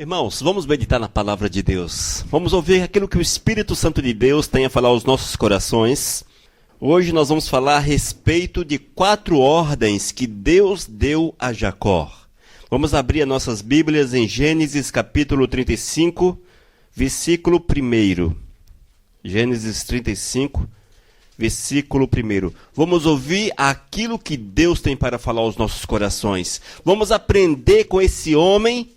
Irmãos, vamos meditar na palavra de Deus. Vamos ouvir aquilo que o Espírito Santo de Deus tem a falar aos nossos corações. Hoje nós vamos falar a respeito de 4 ordens que Deus deu a Jacó. Vamos abrir as nossas Bíblias em Gênesis capítulo 35, versículo 1. Gênesis 35, versículo 1. Vamos ouvir aquilo que Deus tem para falar aos nossos corações. Vamos aprender com esse homem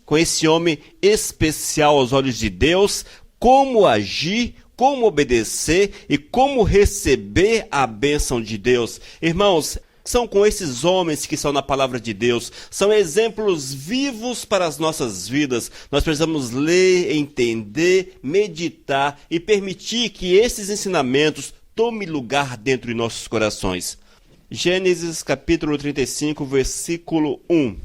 especial aos olhos de Deus, como agir, como obedecer e como receber a bênção de Deus. Irmãos, são com esses homens que são na palavra de Deus, são exemplos vivos para as nossas vidas. Nós precisamos ler, entender, meditar e permitir que esses ensinamentos tome lugar dentro de nossos corações. Gênesis capítulo 35, versículo 1.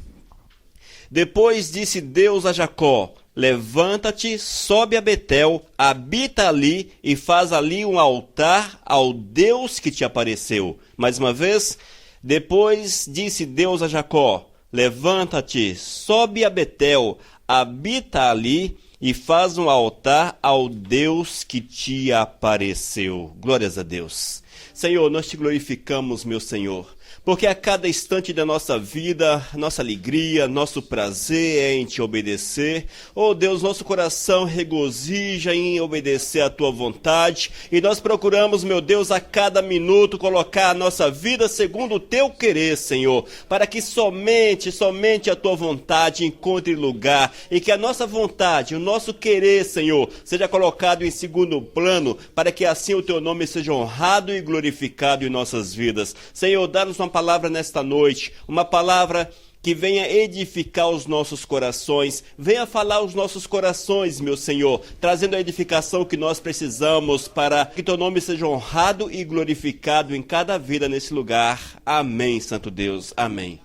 Depois disse Deus a Jacó: levanta-te, sobe a Betel, habita ali e faz ali um altar ao Deus que te apareceu. Mais uma vez, depois disse Deus a Jacó: levanta-te, sobe a Betel, habita ali e faz um altar ao Deus que te apareceu. Glórias a Deus. Senhor, nós te glorificamos, meu Senhor, porque a cada instante da nossa vida, nossa alegria, nosso prazer é em te obedecer. Oh Deus, nosso coração regozija em obedecer a tua vontade. E nós procuramos, meu Deus, a cada minuto colocar a nossa vida segundo o teu querer, Senhor, para que somente a tua vontade encontre lugar e que a nossa vontade, o nosso querer, Senhor, seja colocado em segundo plano, para que assim o teu nome seja honrado e glorificado em nossas vidas. Senhor, dá-nos uma palavra nesta noite, uma palavra que venha edificar os nossos corações, venha falar aos nossos corações, meu Senhor, trazendo a edificação que nós precisamos para que teu nome seja honrado e glorificado em cada vida nesse lugar. Amém, Santo Deus, amém.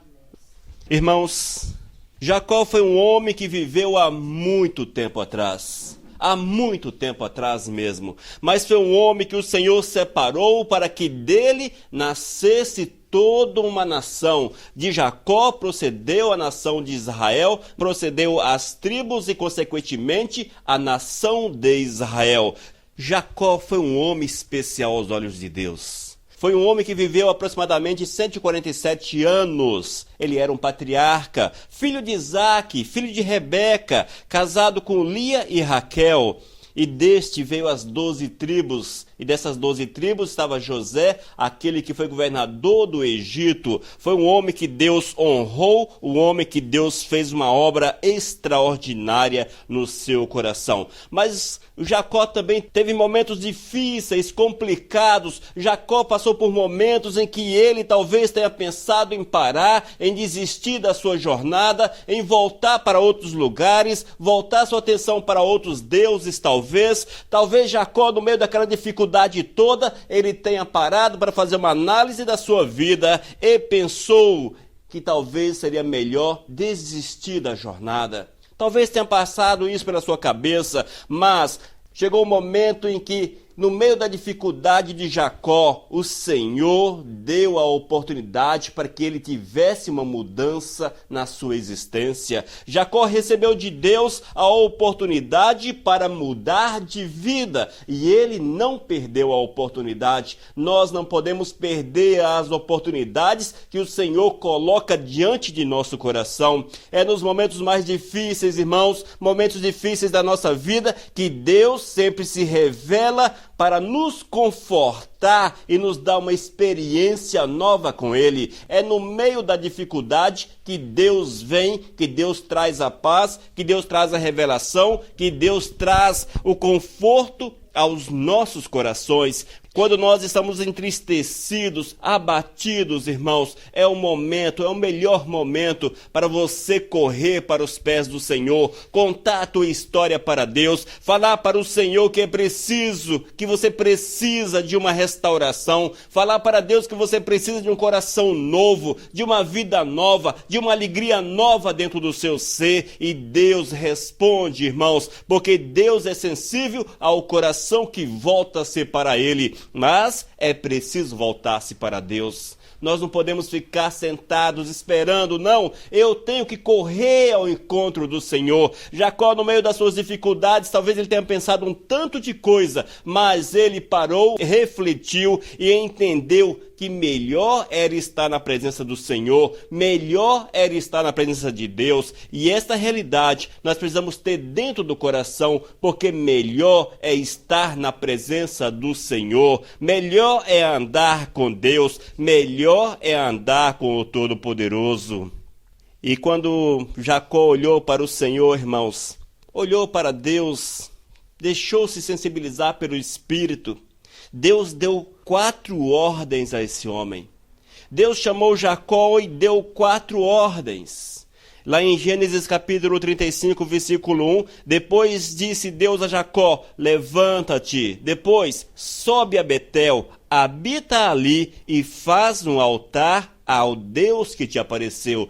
Irmãos, Jacó foi um homem que viveu há muito tempo atrás. Há muito tempo atrás mesmo, mas foi um homem que o Senhor separou para que dele nascesse toda uma nação. De Jacó procedeu a nação de Israel, procedeu as tribos e, consequentemente, a nação de Israel. Jacó foi um homem especial aos olhos de Deus. Foi um homem que viveu aproximadamente 147 anos. Ele era um patriarca, filho de Isaque, filho de Rebeca, casado com Lia e Raquel. E deste veio as 12 tribos, e dessas 12 tribos estava José, aquele que foi governador do Egito. Foi um homem que Deus honrou, um homem que Deus fez uma obra extraordinária no seu coração. Mas Jacó também teve momentos difíceis, complicados. Jacó passou por momentos em que ele talvez tenha pensado em parar, em desistir da sua jornada, em voltar para outros lugares, voltar sua atenção para outros deuses, Talvez Jacó, no meio daquela dificuldade toda, ele tenha parado para fazer uma análise da sua vida e pensou que talvez seria melhor desistir da jornada. Talvez tenha passado isso pela sua cabeça, mas chegou o momento em que, no meio da dificuldade de Jacó, o Senhor deu a oportunidade para que ele tivesse uma mudança na sua existência. Jacó recebeu de Deus a oportunidade para mudar de vida e ele não perdeu a oportunidade. Nós não podemos perder as oportunidades que o Senhor coloca diante de nosso coração. É nos momentos mais difíceis, irmãos, momentos difíceis da nossa vida, que Deus sempre se revela para nos confortar e nos dar uma experiência nova com Ele. É no meio da dificuldade que Deus vem, que Deus traz a paz, que Deus traz a revelação, que Deus traz o conforto aos nossos corações. Quando nós estamos entristecidos, abatidos, irmãos, é o melhor momento para você correr para os pés do Senhor, contar a tua história para Deus, falar para o Senhor que é preciso, que você precisa de uma restauração, falar para Deus que você precisa de um coração novo, de uma vida nova, de uma alegria nova dentro do seu ser, e Deus responde, irmãos, porque Deus é sensível ao coração que volta-se para Ele. Mas é preciso voltar-se para Deus. Nós não podemos ficar sentados esperando, não. Eu tenho que correr ao encontro do Senhor. Jacó, no meio das suas dificuldades, talvez ele tenha pensado um tanto de coisa, mas ele parou, refletiu e entendeu que melhor era estar na presença do Senhor, melhor era estar na presença de Deus. E esta realidade nós precisamos ter dentro do coração, porque melhor é estar na presença do Senhor, melhor é andar com Deus, melhor é andar com o Todo-Poderoso. E quando Jacó olhou para o Senhor, irmãos, olhou para Deus, deixou-se sensibilizar pelo Espírito, Deus deu 4 ordens a esse homem. Deus chamou Jacó e deu 4 ordens. Lá em Gênesis capítulo 35, versículo 1, depois disse Deus a Jacó, levanta-te, depois sobe a Betel, habita ali e faz um altar ao Deus que te apareceu.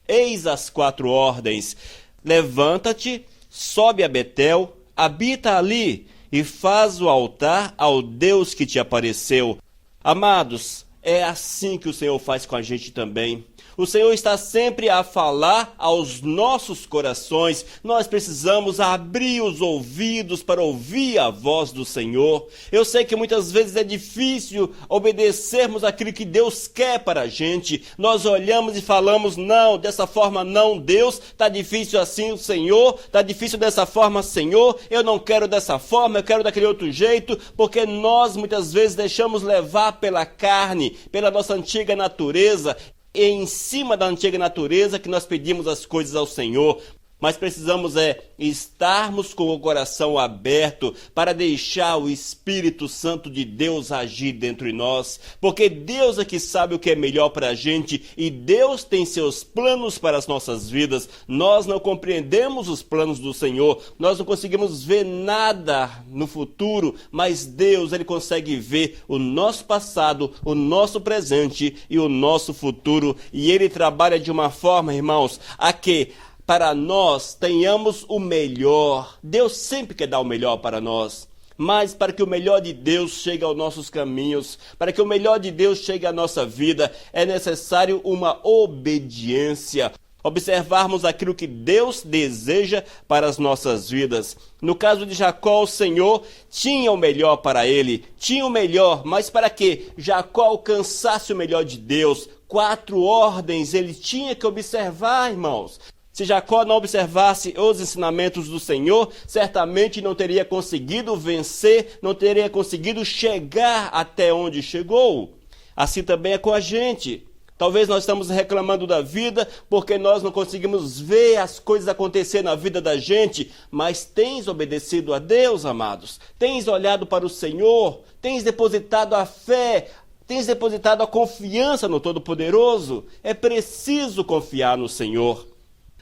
Eis as 4 ordens, levanta-te, sobe a Betel, habita ali e faz o altar ao Deus que te apareceu. Amados, é assim que o Senhor faz com a gente também. O Senhor está sempre a falar aos nossos corações. Nós precisamos abrir os ouvidos para ouvir a voz do Senhor. Eu sei que muitas vezes é difícil obedecermos aquilo que Deus quer para a gente. Nós olhamos e falamos, não, dessa forma não, Deus, está difícil assim, o Senhor, está difícil dessa forma, Senhor, eu não quero dessa forma, eu quero daquele outro jeito, porque nós muitas vezes deixamos levar pela carne, pela nossa antiga natureza. É em cima da antiga natureza que nós pedimos as coisas ao Senhor, mas precisamos estarmos com o coração aberto para deixar o Espírito Santo de Deus agir dentro de nós, porque Deus é que sabe o que é melhor para a gente e Deus tem seus planos para as nossas vidas. Nós não compreendemos os planos do Senhor, nós não conseguimos ver nada no futuro, mas Deus, Ele consegue ver o nosso passado, o nosso presente e o nosso futuro, e Ele trabalha de uma forma, irmãos, a que para nós tenhamos o melhor. Deus sempre quer dar o melhor para nós. Mas para que o melhor de Deus chegue aos nossos caminhos, para que o melhor de Deus chegue à nossa vida, é necessário uma obediência. Observarmos aquilo que Deus deseja para as nossas vidas. No caso de Jacó, o Senhor tinha o melhor para ele. Tinha o melhor, mas para que Jacó alcançasse o melhor de Deus, 4 ordens ele tinha que observar, irmãos. Se Jacó não observasse os ensinamentos do Senhor, certamente não teria conseguido vencer, não teria conseguido chegar até onde chegou. Assim também é com a gente. Talvez nós estamos reclamando da vida porque nós não conseguimos ver as coisas acontecer na vida da gente, mas tens obedecido a Deus, amados? Tens olhado para o Senhor? Tens depositado a fé? Tens depositado a confiança no Todo-Poderoso? É preciso confiar no Senhor.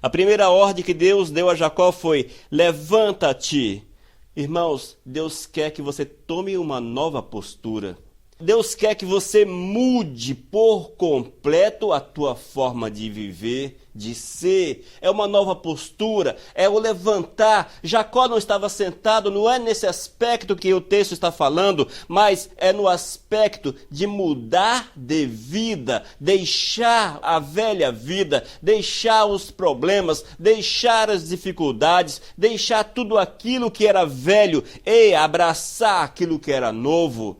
A primeira ordem que Deus deu a Jacó foi, levanta-te. Irmãos, Deus quer que você tome uma nova postura. Deus quer que você mude por completo a tua forma de viver, de ser. É uma nova postura, é o levantar. Jacó não estava sentado, não é nesse aspecto que o texto está falando, mas é no aspecto de mudar de vida, deixar a velha vida, deixar os problemas, deixar as dificuldades, deixar tudo aquilo que era velho e abraçar aquilo que era novo.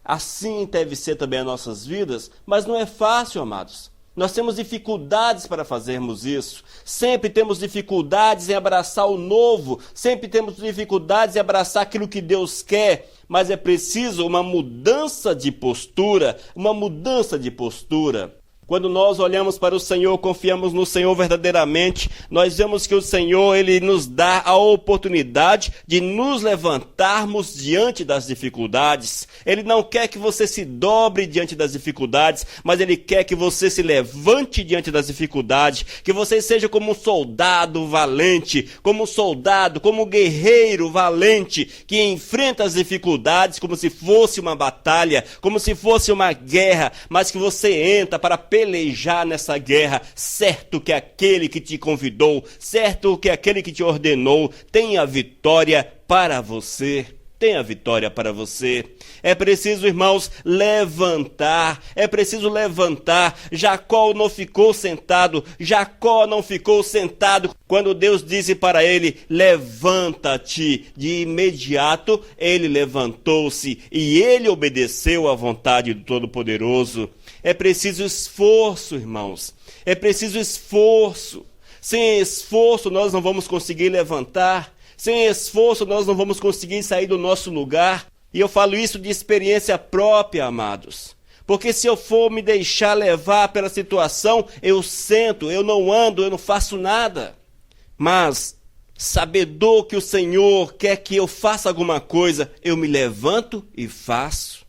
Assim deve ser também as nossas vidas, mas não é fácil, amados. Nós temos dificuldades para fazermos isso. Sempre temos dificuldades em abraçar o novo. Sempre temos dificuldades em abraçar aquilo que Deus quer. Mas é preciso uma mudança de postura. Uma mudança de postura. Quando nós olhamos para o Senhor, confiamos no Senhor verdadeiramente, nós vemos que o Senhor, Ele nos dá a oportunidade de nos levantarmos diante das dificuldades. Ele não quer que você se dobre diante das dificuldades, mas Ele quer que você se levante diante das dificuldades, que você seja como um soldado valente, como um soldado, como um guerreiro valente, que enfrenta as dificuldades como se fosse uma batalha, como se fosse uma guerra, mas que você entra para pelejar nessa guerra, certo que aquele que te convidou, certo que aquele que te ordenou tem a vitória para você. tem a vitória para você. É preciso, irmãos, levantar. É preciso levantar. Jacó não ficou sentado. Jacó não ficou sentado. Quando Deus disse para ele, levanta-te, de imediato ele levantou-se e ele obedeceu à vontade do Todo-Poderoso. É preciso esforço, irmãos. É preciso esforço. Sem esforço nós não vamos conseguir levantar. Sem esforço nós não vamos conseguir sair do nosso lugar. E eu falo isso de experiência própria, amados. Porque se eu for me deixar levar pela situação, eu sento, eu não ando, eu não faço nada. Mas, sabedor que o Senhor quer que eu faça alguma coisa, eu me levanto e faço.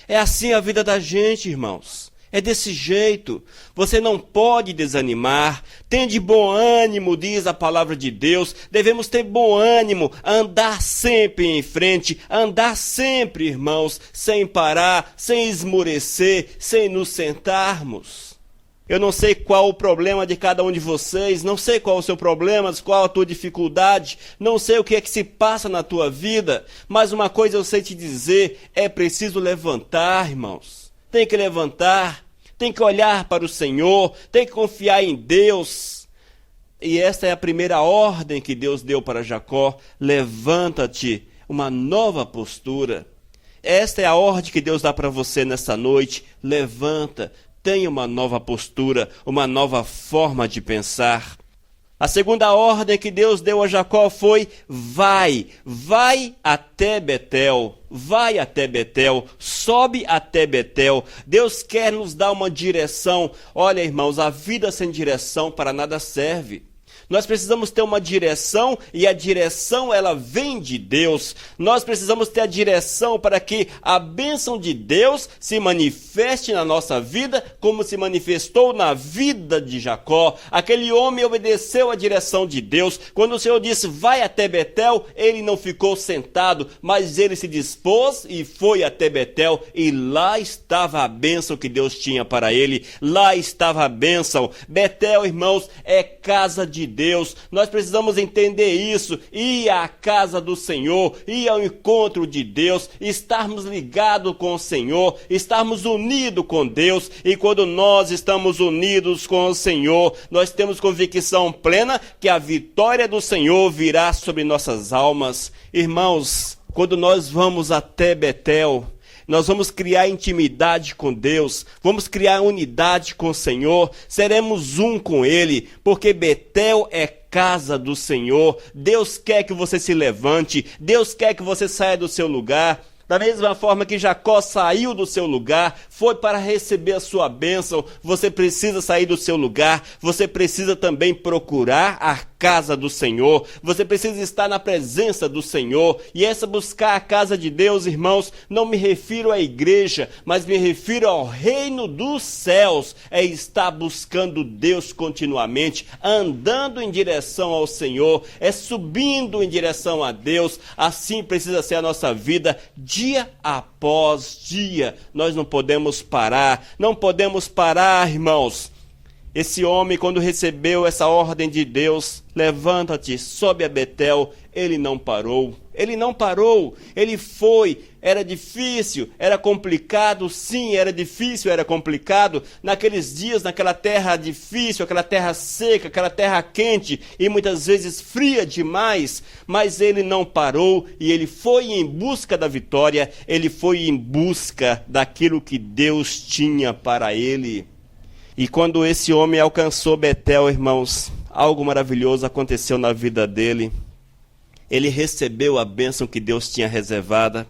É assim a vida da gente, irmãos. É desse jeito. Você não pode desanimar. Tende bom ânimo, diz a palavra de Deus. Devemos ter bom ânimo, andar sempre em frente, andar sempre, irmãos, sem parar, sem esmorecer, sem nos sentarmos. Eu não sei qual o problema de cada um de vocês, não sei qual o seu problema, qual a tua dificuldade, não sei o que é que se passa na tua vida, mas uma coisa eu sei te dizer, é preciso levantar, irmãos. Tem que levantar, tem que olhar para o Senhor, tem que confiar em Deus. E esta é a primeira ordem que Deus deu para Jacó: levanta-te, uma nova postura. Esta é a ordem que Deus dá para você nesta noite: levanta, tenha uma nova postura, uma nova forma de pensar. A segunda ordem que Deus deu a Jacó foi: vai até Betel, vai até Betel, sobe até Betel. Deus quer nos dar uma direção. Olha, irmãos, a vida sem direção para nada serve. Nós precisamos ter uma direção e a direção ela vem de Deus. Nós precisamos ter a direção para que a bênção de Deus se manifeste na nossa vida como se manifestou na vida de Jacó. Aquele homem obedeceu a direção de Deus. Quando o Senhor disse vai até Betel, ele não ficou sentado, mas ele se dispôs e foi até Betel, e lá estava a bênção que Deus tinha para ele. Lá estava a bênção. Betel, irmãos, é casa de Deus. Nós precisamos entender isso, ir à casa do Senhor, ir ao encontro de Deus, estarmos ligados com o Senhor, estarmos unidos com Deus. E quando nós estamos unidos com o Senhor, nós temos convicção plena que a vitória do Senhor virá sobre nossas almas. Irmãos, quando nós vamos até Betel, nós vamos criar intimidade com Deus, vamos criar unidade com o Senhor, seremos um com Ele, porque Betel é casa do Senhor. Deus quer que você se levante, Deus quer que você saia do seu lugar. Da mesma forma que Jacó saiu do seu lugar, foi para receber a sua bênção, você precisa sair do seu lugar, você precisa também procurar a casa do Senhor, você precisa estar na presença do Senhor. E essa buscar a casa de Deus, irmãos, não me refiro à igreja, mas me refiro ao reino dos céus. É estar buscando Deus continuamente, andando em direção ao Senhor, é subindo em direção a Deus. Assim precisa ser a nossa vida, dia após dia. Nós não podemos parar, irmãos. Esse homem, quando recebeu essa ordem de Deus, levanta-te, sobe a Betel, ele não parou, ele foi. Era difícil, era complicado, sim, era difícil, era complicado, naqueles dias, naquela terra difícil, aquela terra seca, aquela terra quente e muitas vezes fria demais, mas ele não parou e ele foi em busca da vitória, ele foi em busca daquilo que Deus tinha para ele. E quando esse homem alcançou Betel, irmãos, algo maravilhoso aconteceu na vida dele. Ele recebeu a bênção que Deus tinha reservada.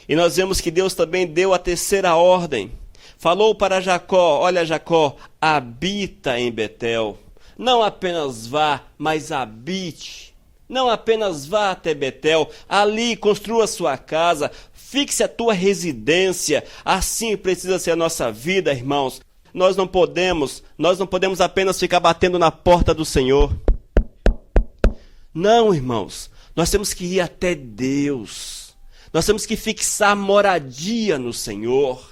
E nós vemos que Deus também deu a terceira ordem. Falou para Jacó: olha, Jacó, habita em Betel. Não apenas vá, mas habite. Não apenas vá até Betel, ali construa sua casa, fixe a tua residência. Assim precisa ser a nossa vida, irmãos. Nós não podemos apenas ficar batendo na porta do Senhor. Não, irmãos, nós temos que ir até Deus. Nós temos que fixar moradia no Senhor.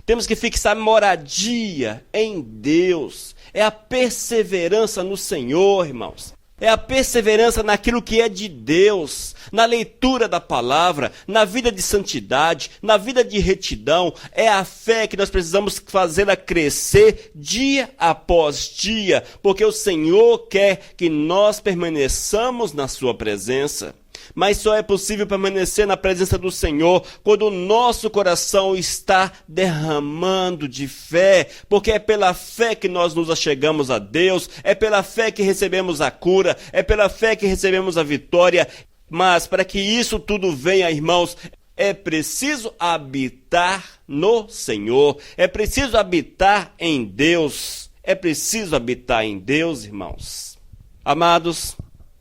Temos que fixar moradia em Deus. É a perseverança no Senhor, irmãos. É a perseverança naquilo que é de Deus, na leitura da palavra, na vida de santidade, na vida de retidão. É a fé que nós precisamos fazê-la crescer dia após dia, porque o Senhor quer que nós permaneçamos na sua presença. Mas só é possível permanecer na presença do Senhor quando o nosso coração está derramando de fé, porque é pela fé que nós nos achegamos a Deus, é pela fé que recebemos a cura, é pela fé que recebemos a vitória. Mas para que isso tudo venha, irmãos, é preciso habitar no Senhor, é preciso habitar em Deus, é preciso habitar em Deus, irmãos. Amados,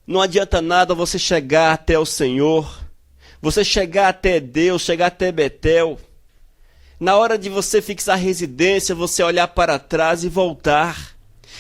não adianta nada você chegar até o Senhor, você chegar até Deus, chegar até Betel. Na hora de você fixar residência, você olhar para trás e voltar.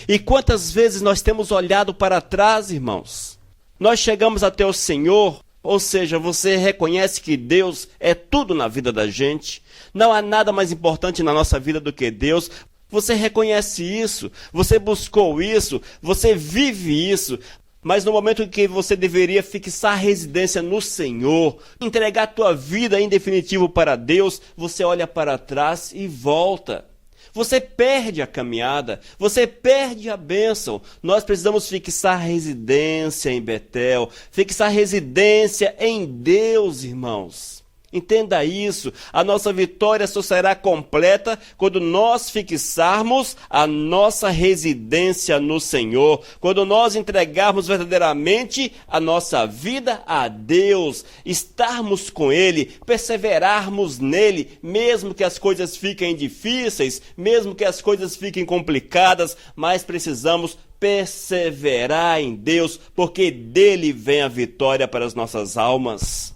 E quantas vezes nós temos olhado para trás, irmãos? Nós chegamos até o Senhor, ou seja, você reconhece que Deus é tudo na vida da gente. Não há nada mais importante na nossa vida do que Deus. Você reconhece isso, você buscou isso, você vive isso. Mas no momento em que você deveria fixar residência no Senhor, entregar a tua vida em definitivo para Deus, você olha para trás e volta. Você perde a caminhada, você perde a bênção. Nós precisamos fixar residência em Betel, fixar residência em Deus, irmãos. Entenda isso, a nossa vitória só será completa quando nós fixarmos a nossa residência no Senhor, quando nós entregarmos verdadeiramente a nossa vida a Deus, estarmos com Ele, perseverarmos nele, mesmo que as coisas fiquem difíceis, mesmo que as coisas fiquem complicadas, mas precisamos perseverar em Deus, porque dele vem a vitória para as nossas almas.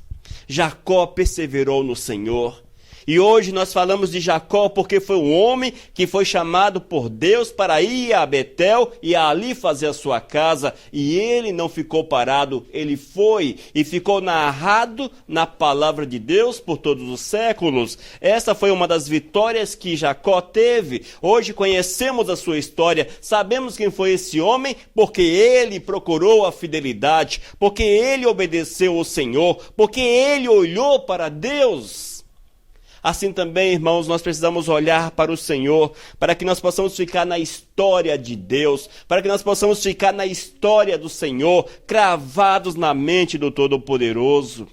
Jacó perseverou no Senhor. E hoje nós falamos de Jacó porque foi um homem que foi chamado por Deus para ir a Betel e ali fazer a sua casa. E ele não ficou parado, ele foi e ficou narrado na palavra de Deus por todos os séculos. Essa foi uma das vitórias que Jacó teve. Hoje conhecemos a sua história, sabemos quem foi esse homem porque ele procurou a fidelidade, porque ele obedeceu ao Senhor, porque ele olhou para Deus. Assim também, irmãos, nós precisamos olhar para o Senhor, para que nós possamos ficar na história de Deus, para que nós possamos ficar na história do Senhor, cravados na mente do Todo-Poderoso.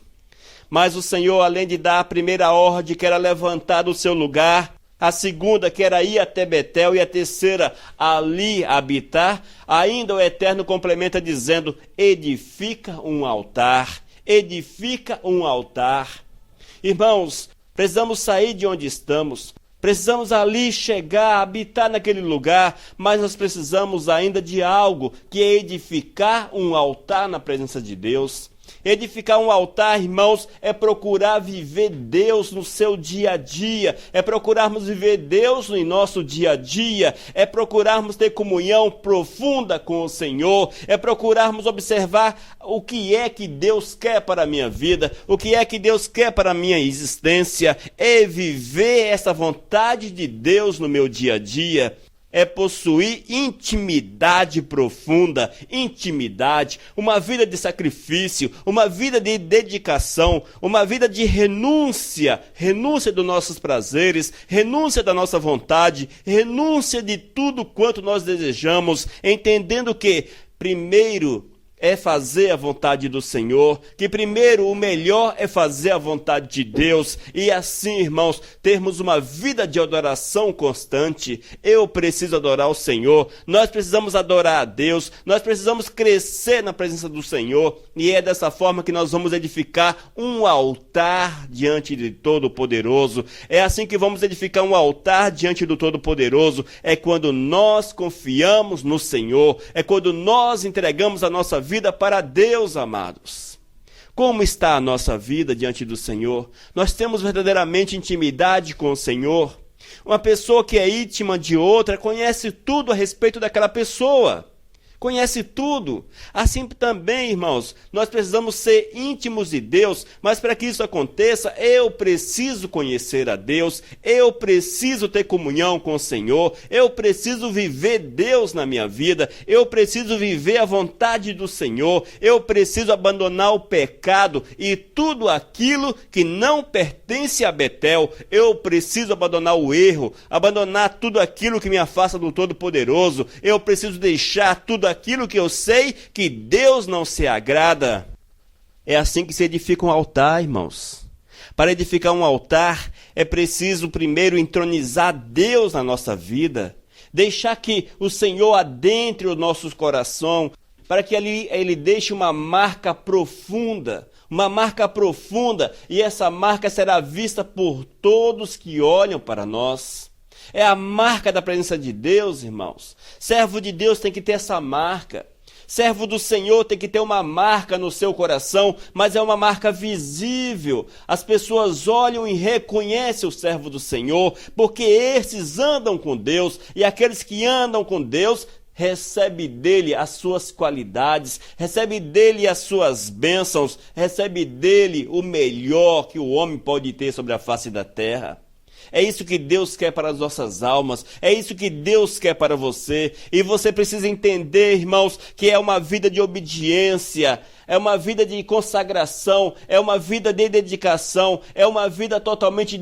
Mas o Senhor, além de dar a primeira ordem, que era levantar do seu lugar, a segunda, que era ir até Betel, e a terceira, ali habitar, ainda o Eterno complementa dizendo, edifica um altar, edifica um altar. Irmãos, precisamos sair de onde estamos, precisamos ali chegar, habitar naquele lugar, mas nós precisamos ainda de algo, que é edificar um altar na presença de Deus. Edificar um altar, irmãos, é procurar viver Deus no seu dia a dia, é procurarmos viver Deus no nosso dia a dia, é procurarmos ter comunhão profunda com o Senhor, é procurarmos observar o que é que Deus quer para a minha vida, o que é que Deus quer para a minha existência, é viver essa vontade de Deus no meu dia a dia. É possuir intimidade profunda, intimidade, uma vida de sacrifício, uma vida de dedicação, uma vida de renúncia, renúncia dos nossos prazeres, renúncia da nossa vontade, renúncia de tudo quanto nós desejamos, entendendo que, primeiro, é fazer a vontade do Senhor, que primeiro o melhor é fazer a vontade de Deus, e assim, irmãos, termos uma vida de adoração constante. Eu preciso adorar o Senhor, nós precisamos adorar a Deus, nós precisamos crescer na presença do Senhor, e é dessa forma que nós vamos edificar um altar diante de Todo-Poderoso. É assim que vamos edificar um altar diante do Todo-Poderoso, é quando nós confiamos no Senhor, é quando nós entregamos a nossa vida para Deus, amados. Como está a nossa vida diante do Senhor? Nós temos verdadeiramente intimidade com o Senhor? Uma pessoa que é íntima de outra conhece tudo a respeito daquela pessoa. conhece tudo. Assim também, irmãos, nós precisamos ser íntimos de Deus, mas para que isso aconteça, eu preciso conhecer a Deus, eu preciso ter comunhão com o Senhor, eu preciso viver Deus na minha vida, eu preciso viver a vontade do Senhor, eu preciso abandonar o pecado e tudo aquilo que não pertence a Betel. Eu preciso abandonar o erro, abandonar tudo aquilo que me afasta do Todo-Poderoso. Eu preciso deixar tudo aquilo que eu sei que Deus não se agrada. É assim que se edifica um altar, irmãos. Para edificar um altar, é preciso primeiro entronizar Deus na nossa vida, deixar que o Senhor adentre o nosso coração, para que ali ele deixe uma marca profunda, e essa marca será vista por todos que olham para nós. É a marca da presença de Deus, irmãos. Servo de Deus tem que ter essa marca. Servo do Senhor tem que ter uma marca no seu coração, mas é uma marca visível. As pessoas olham e reconhecem o servo do Senhor, porque esses andam com Deus, e aqueles que andam com Deus recebe dele as suas qualidades, recebe dele as suas bênçãos, recebe dele o melhor que o homem pode ter sobre a face da terra. É isso que Deus quer para as nossas almas, é isso que Deus quer para você. E você precisa entender, irmãos, que é uma vida de obediência, é uma vida de consagração, é uma vida de dedicação, é uma vida totalmente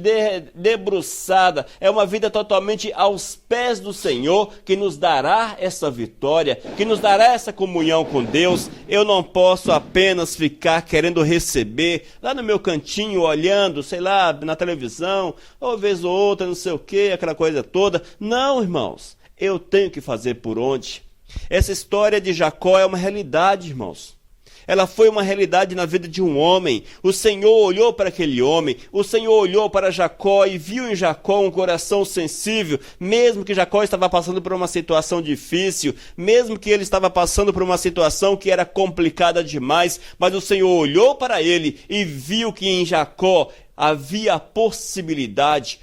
debruçada, é uma vida totalmente aos pés do Senhor que nos dará essa vitória, que nos dará essa comunhão com Deus. Eu não posso apenas ficar querendo receber lá no meu cantinho, olhando, sei lá, na televisão, ou vez ou outra, não sei o que, aquela coisa toda. Não, irmãos, eu tenho que fazer por onde. Essa história de Jacó é uma realidade, irmãos. Ela foi uma realidade na vida de um homem. O Senhor olhou para aquele homem, o Senhor olhou para Jacó e viu em Jacó um coração sensível, mesmo que Jacó estava passando por uma situação difícil, mesmo que ele estava passando por uma situação que era complicada demais, mas o Senhor olhou para ele e viu que em Jacó havia a possibilidade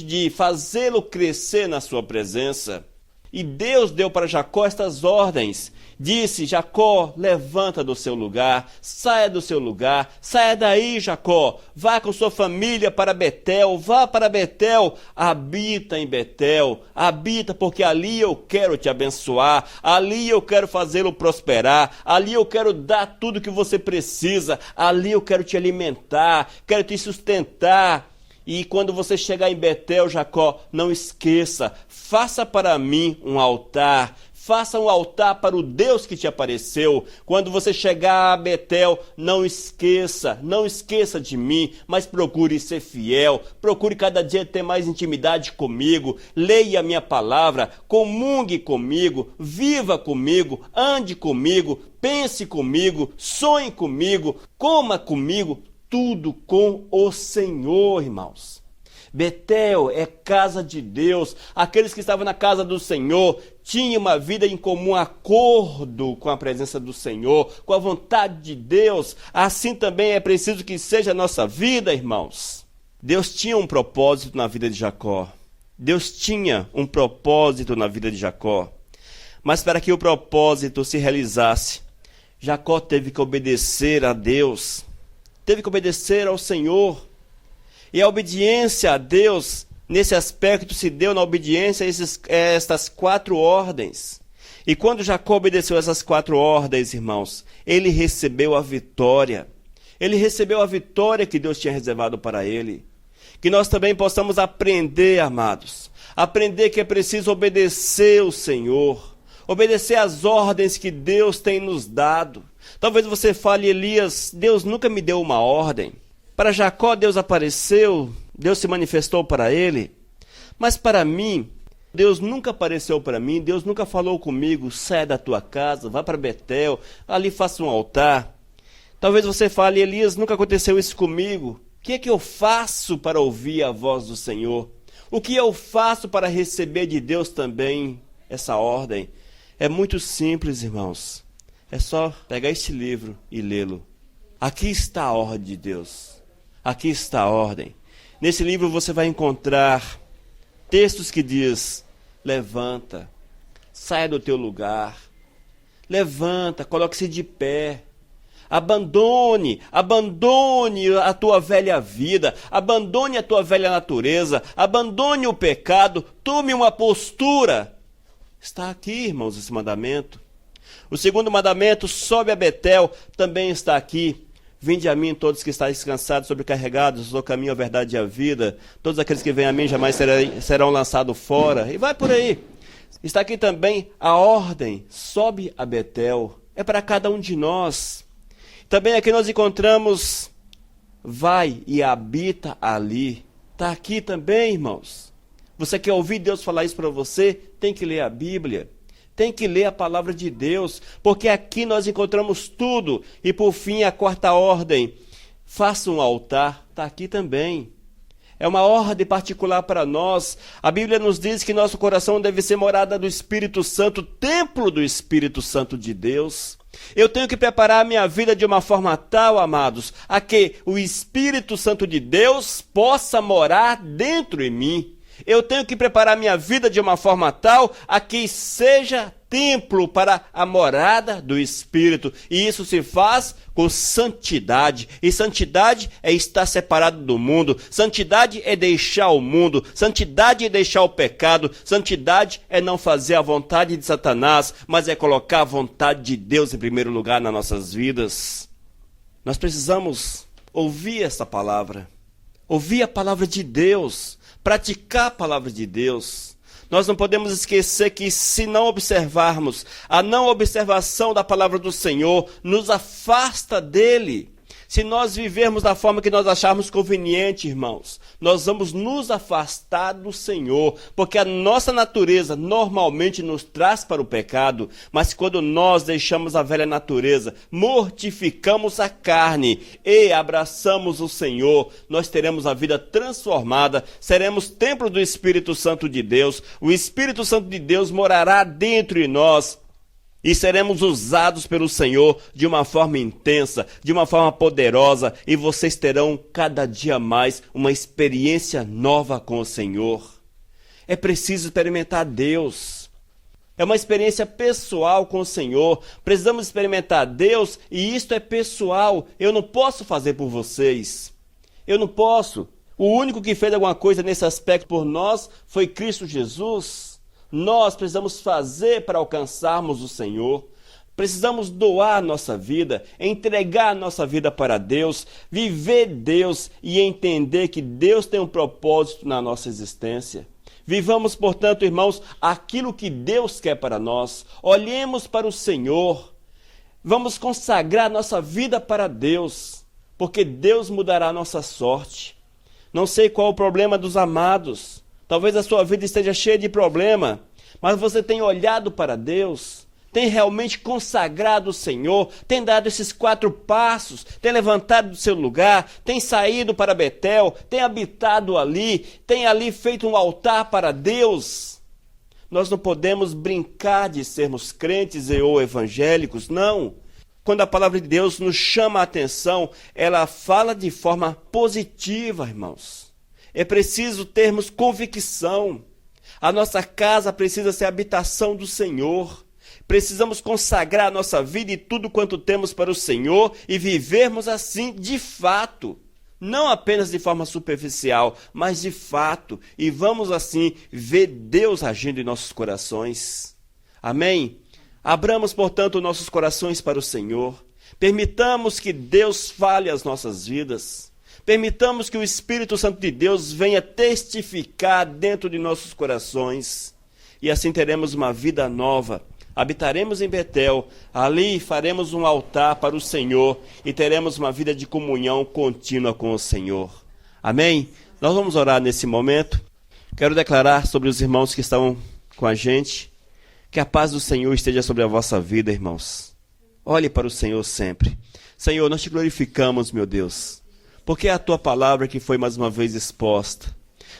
de fazê-lo crescer na sua presença. E Deus deu para Jacó estas ordens. Disse: Jacó, levanta do seu lugar, saia do seu lugar, saia daí, Jacó, vá com sua família para Betel, vá para Betel, habita em Betel, habita, porque ali eu quero te abençoar, ali eu quero fazê-lo prosperar, ali eu quero dar tudo que você precisa, ali eu quero te alimentar, quero te sustentar. E quando você chegar em Betel, Jacó, não esqueça, faça para mim um altar, faça um altar para o Deus que te apareceu. Quando você chegar a Betel, não esqueça de mim, mas procure ser fiel, procure cada dia ter mais intimidade comigo, leia a minha palavra, comungue comigo, viva comigo, ande comigo, pense comigo, sonhe comigo, coma comigo, tudo com o Senhor, irmãos. Betel é casa de Deus. Aqueles que estavam na casa do Senhor tinham uma vida em comum acordo com a presença do Senhor, com a vontade de Deus. Assim também é preciso que seja a nossa vida, irmãos. Deus tinha um propósito na vida de Jacó. Deus tinha um propósito na vida de Jacó. Mas para que o propósito se realizasse, Jacó teve que obedecer a Deus, teve que obedecer ao Senhor. E a obediência a Deus, nesse aspecto, se deu na obediência a estas 4 ordens. E quando Jacó obedeceu essas 4 ordens, irmãos, ele recebeu a vitória. Ele recebeu a vitória que Deus tinha reservado para ele. Que nós também possamos aprender, amados, aprender que é preciso obedecer o Senhor, obedecer às ordens que Deus tem nos dado. Talvez você fale: Elias, Deus nunca me deu uma ordem. Para Jacó, Deus apareceu, Deus se manifestou para ele. Mas para mim, Deus nunca apareceu para mim, Deus nunca falou comigo: saia da tua casa, vá para Betel, ali faça um altar. Talvez você fale: Elias, nunca aconteceu isso comigo. O que é que eu faço para ouvir a voz do Senhor? O que eu faço para receber de Deus também essa ordem? É muito simples, irmãos. É só pegar este livro e lê-lo. Aqui está a ordem de Deus. Aqui está a ordem. Nesse livro você vai encontrar textos que diz: levanta, Saia do teu lugar. Levanta, coloque-se de pé. Abandone a tua velha vida, abandone a tua velha natureza, abandone o pecado, tome uma postura. Está aqui, irmãos, esse mandamento. O segundo mandamento, sobe a Betel, também está aqui. Vinde a mim todos que estáis cansados, sobrecarregados, o caminho, a verdade e a vida. Todos aqueles que vêm a mim jamais serão lançados fora. E vai por aí. Está aqui também a ordem, sobe a Betel. É para cada um de nós. Também aqui nós encontramos, vai e habita ali. Está aqui também, irmãos. Você quer ouvir Deus falar isso para você? Tem que ler a Bíblia. Tem que ler a palavra de Deus, porque aqui nós encontramos tudo. E por fim, a quarta ordem, faça um altar, está aqui também. É uma ordem particular para nós. A Bíblia nos diz que nosso coração deve ser morada do Espírito Santo, templo do Espírito Santo de Deus. Eu tenho que preparar a minha vida de uma forma tal, amados, a que o Espírito Santo de Deus possa morar dentro de mim. Eu tenho que preparar minha vida de uma forma tal a que seja templo para a morada do Espírito. E isso se faz com santidade. E santidade é estar separado do mundo. Santidade é deixar o mundo. Santidade é deixar o pecado. Santidade é não fazer a vontade de Satanás, mas é colocar a vontade de Deus em primeiro lugar nas nossas vidas. Nós precisamos ouvir essa palavra. Ouvir a palavra de Deus. Praticar a palavra de Deus. Nós não podemos esquecer que se não observarmos, a não observação da palavra do Senhor nos afasta dele. Se nós vivermos da forma que nós acharmos conveniente, irmãos, nós vamos nos afastar do Senhor, porque a nossa natureza normalmente nos traz para o pecado, mas quando nós deixamos a velha natureza, mortificamos a carne e abraçamos o Senhor, nós teremos a vida transformada, seremos templo do Espírito Santo de Deus, o Espírito Santo de Deus morará dentro de nós, e seremos usados pelo Senhor de uma forma intensa, de uma forma poderosa, e vocês terão cada dia mais uma experiência nova com o Senhor. É preciso experimentar Deus. É uma experiência pessoal com o Senhor. Precisamos experimentar Deus e isto é pessoal. Eu não posso fazer por vocês. Eu não posso. O único que fez alguma coisa nesse aspecto por nós foi Cristo Jesus. Nós precisamos fazer para alcançarmos o Senhor. Precisamos doar a nossa vida, entregar a nossa vida para Deus, viver Deus e entender que Deus tem um propósito na nossa existência. Vivamos, portanto, irmãos, aquilo que Deus quer para nós. Olhemos para o Senhor. Vamos consagrar nossa vida para Deus, porque Deus mudará a nossa sorte. Não sei qual é o problema dos amados. Talvez a sua vida esteja cheia de problema, mas você tem olhado para Deus, tem realmente consagrado o Senhor, tem dado esses 4 passos, tem levantado do seu lugar, tem saído para Betel, tem habitado ali, tem ali feito um altar para Deus. Nós não podemos brincar de sermos crentes ou evangélicos, não. Quando a palavra de Deus nos chama a atenção, ela fala de forma positiva, irmãos. É preciso termos convicção. A nossa casa precisa ser a habitação do Senhor. Precisamos consagrar a nossa vida e tudo quanto temos para o Senhor e vivermos assim de fato. Não apenas de forma superficial, mas de fato. E vamos assim ver Deus agindo em nossos corações. Amém? Abramos, portanto, nossos corações para o Senhor. Permitamos que Deus fale as nossas vidas. Permitamos que o Espírito Santo de Deus venha testificar dentro de nossos corações. E assim teremos uma vida nova. Habitaremos em Betel, ali faremos um altar para o Senhor e teremos uma vida de comunhão contínua com o Senhor. Amém? Nós vamos orar nesse momento. Quero declarar sobre os irmãos que estão com a gente, que a paz do Senhor esteja sobre a vossa vida, irmãos. Olhe para o Senhor sempre. Senhor, nós te glorificamos, meu Deus, porque é a tua palavra que foi mais uma vez exposta.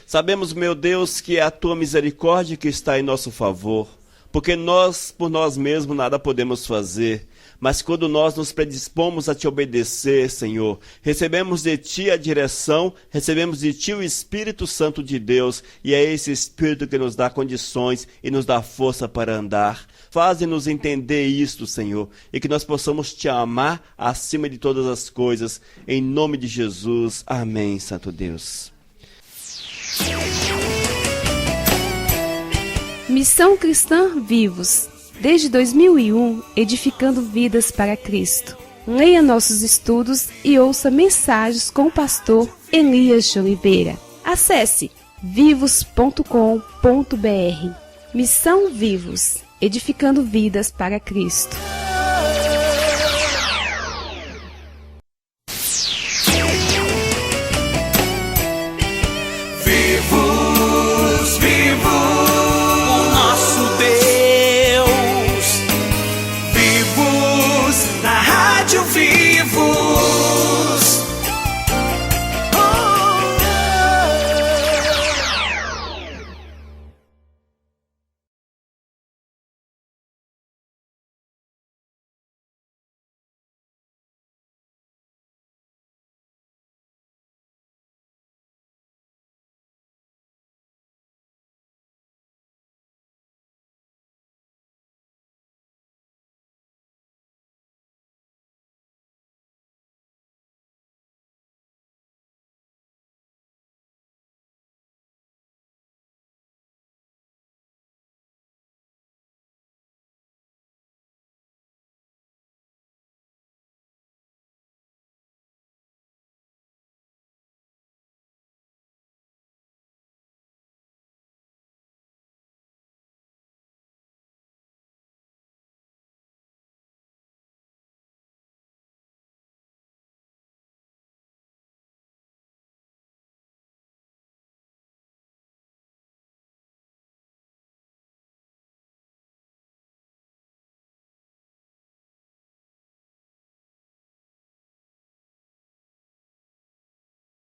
Sabemos, meu Deus, que é a tua misericórdia que está em nosso favor, porque nós, por nós mesmos, nada podemos fazer. mas quando nós nos predispomos a Te obedecer, Senhor, recebemos de Ti a direção, recebemos de Ti o Espírito Santo de Deus, e é esse Espírito que nos dá condições e nos dá força para andar. Faze-nos entender isto, Senhor, e que nós possamos Te amar acima de todas as coisas, em nome de Jesus. Amém, Santo Deus. Missão Cristã Vivos, desde 2001, edificando vidas para Cristo. Leia nossos estudos e ouça mensagens com o pastor Elias de Oliveira. Acesse vivos.com.br. Missão Vivos, edificando vidas para Cristo.